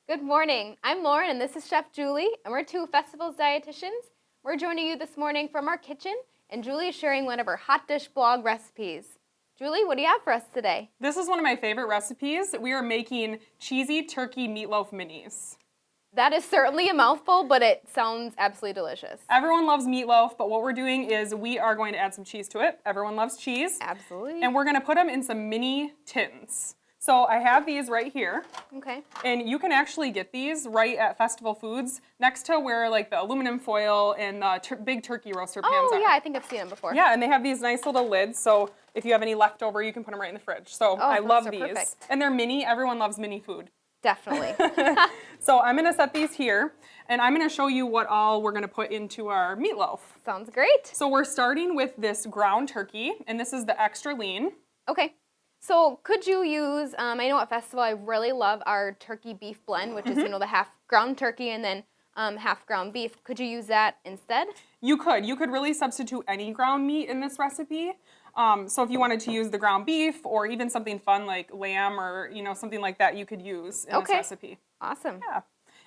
Good morning. I'm Lauren and this is Chef Julie, and we're two Festivals dietitians. We're joining you this morning from our kitchen, and Julie is sharing one of her hot dish blog recipes. Julie, what do you have for us today? This is one of my favorite recipes. We are making cheesy turkey meatloaf minis. That is certainly a mouthful, but it sounds absolutely delicious. Everyone loves meatloaf, but what we're doing is we are going to add some cheese to it. Everyone loves cheese. Absolutely. And we're going to put them in some mini tins. So I have these right here. Okay. And you can actually get these right at Festival Foods next to where like the aluminum foil and the big turkey roaster pans are. Oh yeah, I think I've seen them before. Yeah, and they have these nice little lids, so if you have any leftover, you can put them right in the fridge. So I love these. Perfect. And they're mini. Everyone loves mini food. Definitely. So I'm going to set these here, and I'm going to show you what all we're going to put into our meatloaf. Sounds great. So we're starting with this ground turkey, and this is the extra lean. Okay. So could you use, I know at Festival I really love our turkey beef blend, which is, the half ground turkey and then half ground beef. Could you use that instead? You could. You could really substitute any ground meat in this recipe. So if you wanted to use the ground beef or even something fun like lamb or, something like that, you could use in this recipe. Awesome. Yeah.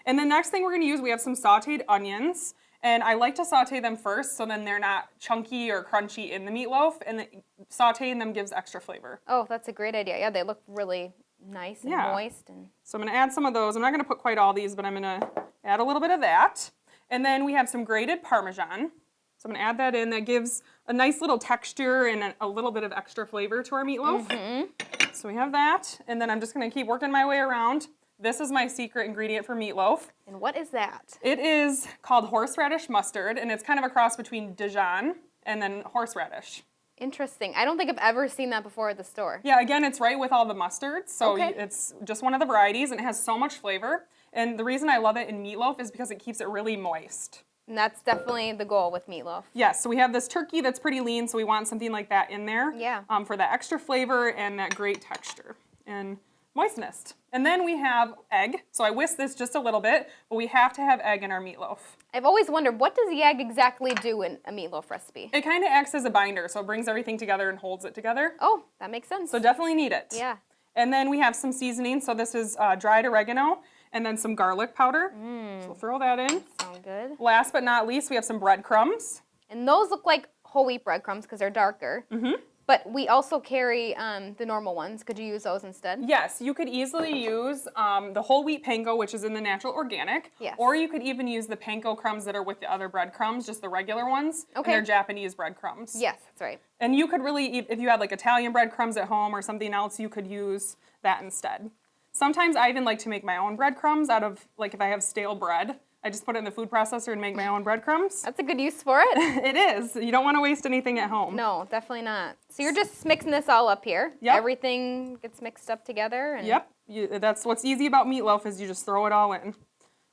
And the next thing we're going to use, we have some sauteed onions. And I like to saute them first so then they're not chunky or crunchy in the meatloaf. And sauteing them gives extra flavor. Oh, that's a great idea. Yeah, they look really nice and moist. So I'm going to add some of those. I'm not going to put quite all these, but I'm going to add a little bit of that. And then we have some grated Parmesan. So I'm going to add that in. That gives a nice little texture and a little bit of extra flavor to our meatloaf. Mm-hmm. So we have that. And then I'm just going to keep working my way around. This is my secret ingredient for meatloaf. And what is that? It is called Horseradish Mustard, and it's kind of a cross between Dijon and then horseradish. Interesting. I don't think I've ever seen that before at the store. Yeah, again, it's right with all the mustards, so it's just one of the varieties, and it has so much flavor. And the reason I love it in meatloaf is because it keeps it really moist. And that's definitely the goal with meatloaf. Yes, so we have this turkey that's pretty lean, so we want something like that in there. Yeah. For that extra flavor and that great texture and moistness. And then we have egg. So I whisk this just a little bit, but we have to have egg in our meatloaf. I've always wondered, what does the egg exactly do in a meatloaf recipe? It kind of acts as a binder, so it brings everything together and holds it together. Oh, that makes sense. So definitely need it. Yeah. And then we have some seasoning. So this is dried oregano and then some garlic powder. So we'll throw that in. Sounds good. Last but not least, we have some breadcrumbs. And those look like whole wheat breadcrumbs because they're darker. Mm-hmm. But we also carry the normal ones. Could you use those instead? Yes, you could easily use the whole wheat panko, which is in the natural organic. Yes. Or you could even use the panko crumbs that are with the other breadcrumbs, just the regular ones. Okay. And they're Japanese breadcrumbs. Yes, that's right. And you could really, if you had like Italian breadcrumbs at home or something else, you could use that instead. Sometimes I even like to make my own breadcrumbs out of, like if I have stale bread, I just put it in the food processor and make my own breadcrumbs. That's a good use for it. It is. You don't want to waste anything at home. No, definitely not. So you're just mixing this all up here. Yep. Everything gets mixed up together. And Yep. That's what's easy about meatloaf is you just throw it all in.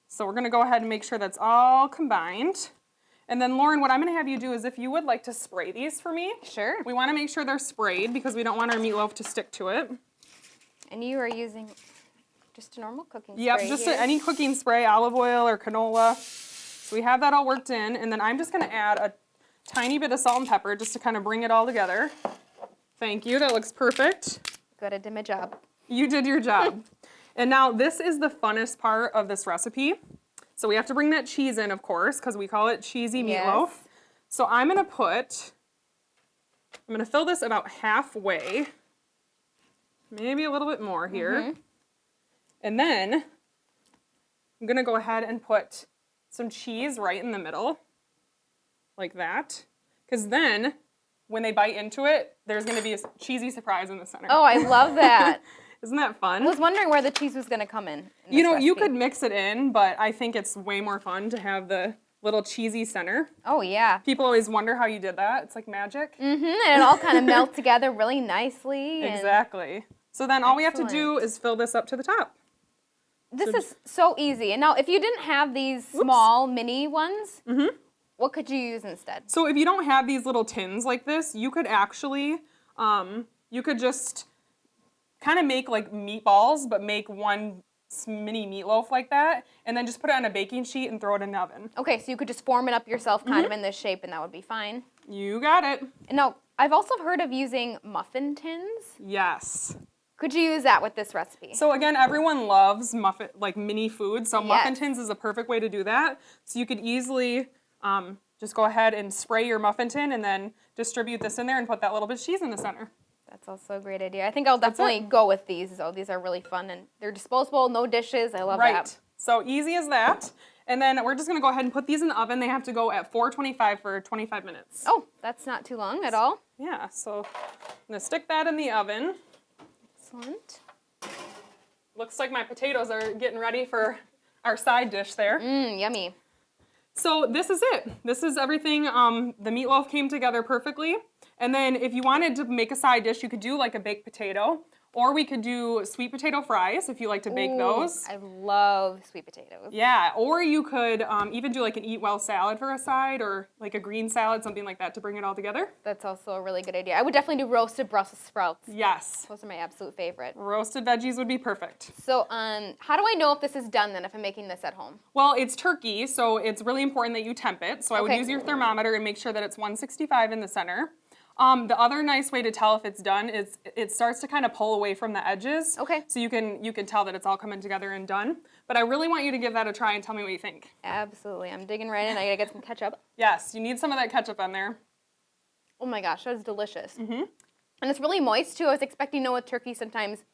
So we're going to go ahead and make sure that's all combined. And then, Lauren, what I'm going to have you do is if you would like to spray these for me. Sure. We want to make sure they're sprayed because we don't want our meatloaf to stick to it. And you are using just a normal cooking spray. Yep, just any cooking spray, olive oil or canola. So we have that all worked in, and then I'm just going to add a tiny bit of salt and pepper just to kind of bring it all together. Thank you, that looks perfect. Good, I did my job. You did your job. And now this is the funnest part of this recipe. So we have to bring that cheese in, of course, because we call it cheesy meatloaf. Yes. So I'm going to fill this about halfway, maybe a little bit more here. Mm-hmm. And then I'm going to go ahead and put some cheese right in the middle, like that. Because then, when they bite into it, there's going to be a cheesy surprise in the center. Oh, I love that. Isn't that fun? I was wondering where the cheese was going to come in You know, recipe. you could mix it in, but I think it's way more fun to have the little cheesy center. Oh, yeah. People always wonder how you did that. It's like magic. Mm-hmm, and it all kind of melts together really nicely. Exactly. So then all we have to do is fill this up to the top. This is so easy. And now, if you didn't have these small mini ones, what could you use instead? So if you don't have these little tins like this, you could actually, you could just kind of make like meatballs, but make one mini meatloaf like that, and then just put it on a baking sheet and throw it in the oven. Okay, so you could just form it up yourself kind of in this shape, and that would be fine. You got it. And now, I've also heard of using muffin tins. Yes. Could you use that with this recipe? So again, everyone loves muffin, like mini food, so Muffin Yes. Tins is a perfect way to do that. So you could easily just go ahead and spray your muffin tin and then distribute this in there and put that little bit of cheese in the center. That's also a great idea. I think I'll definitely go with these, though. These are really fun, and they're disposable, no dishes. I love that. Right. So easy as that. And then we're just going to go ahead and put these in the oven. They have to go at 425 for 25 minutes. Oh, that's not too long at all. Yeah, so I'm going to stick that in the oven. Excellent. Looks like my potatoes are getting ready for our side dish there. Yummy. So this is it. This is everything. The meatloaf came together perfectly. And then if you wanted to make a side dish, you could do like a baked potato, or we could do sweet potato fries if you like to bake those. I love sweet potatoes. Yeah, or you could even do like an eat well salad for a side, or like a green salad, something like that to bring it all together. That's also a really good idea. I would definitely do roasted Brussels sprouts. Yes. Those are my absolute favorite. Roasted veggies would be perfect. So how do I know if this is done then if I'm making this at home? Well, it's turkey, so it's really important that you temp it. So I would Okay. use your thermometer and make sure that it's 165 in the center. The other nice way to tell if it's done is it starts to kind of pull away from the edges. Okay. So you can tell that it's all coming together and done. But I really want you to give that a try and tell me what you think. Absolutely. I'm digging right in. I gotta get some ketchup. Yes, you need some of that ketchup on there. Oh my gosh, that is delicious. And it's really moist too. I was expecting with turkey sometimes.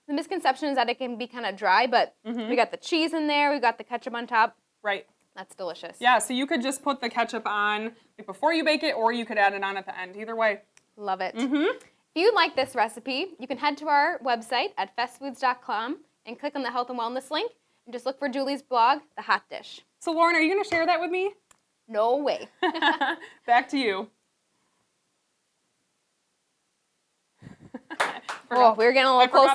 The misconception is that it can be kind of dry, but we got the cheese in there, we got the ketchup on top. Right. That's delicious. Yeah, so you could just put the ketchup on before you bake it, or you could add it on at the end. Either way. Love it. If you like this recipe, you can head to our website at festfoods.com and click on the health and wellness link and just look for Julie's blog, The Hot Dish. So Lauren, are you going to share that with me? No way. Back to you. Oh, we're getting a little close.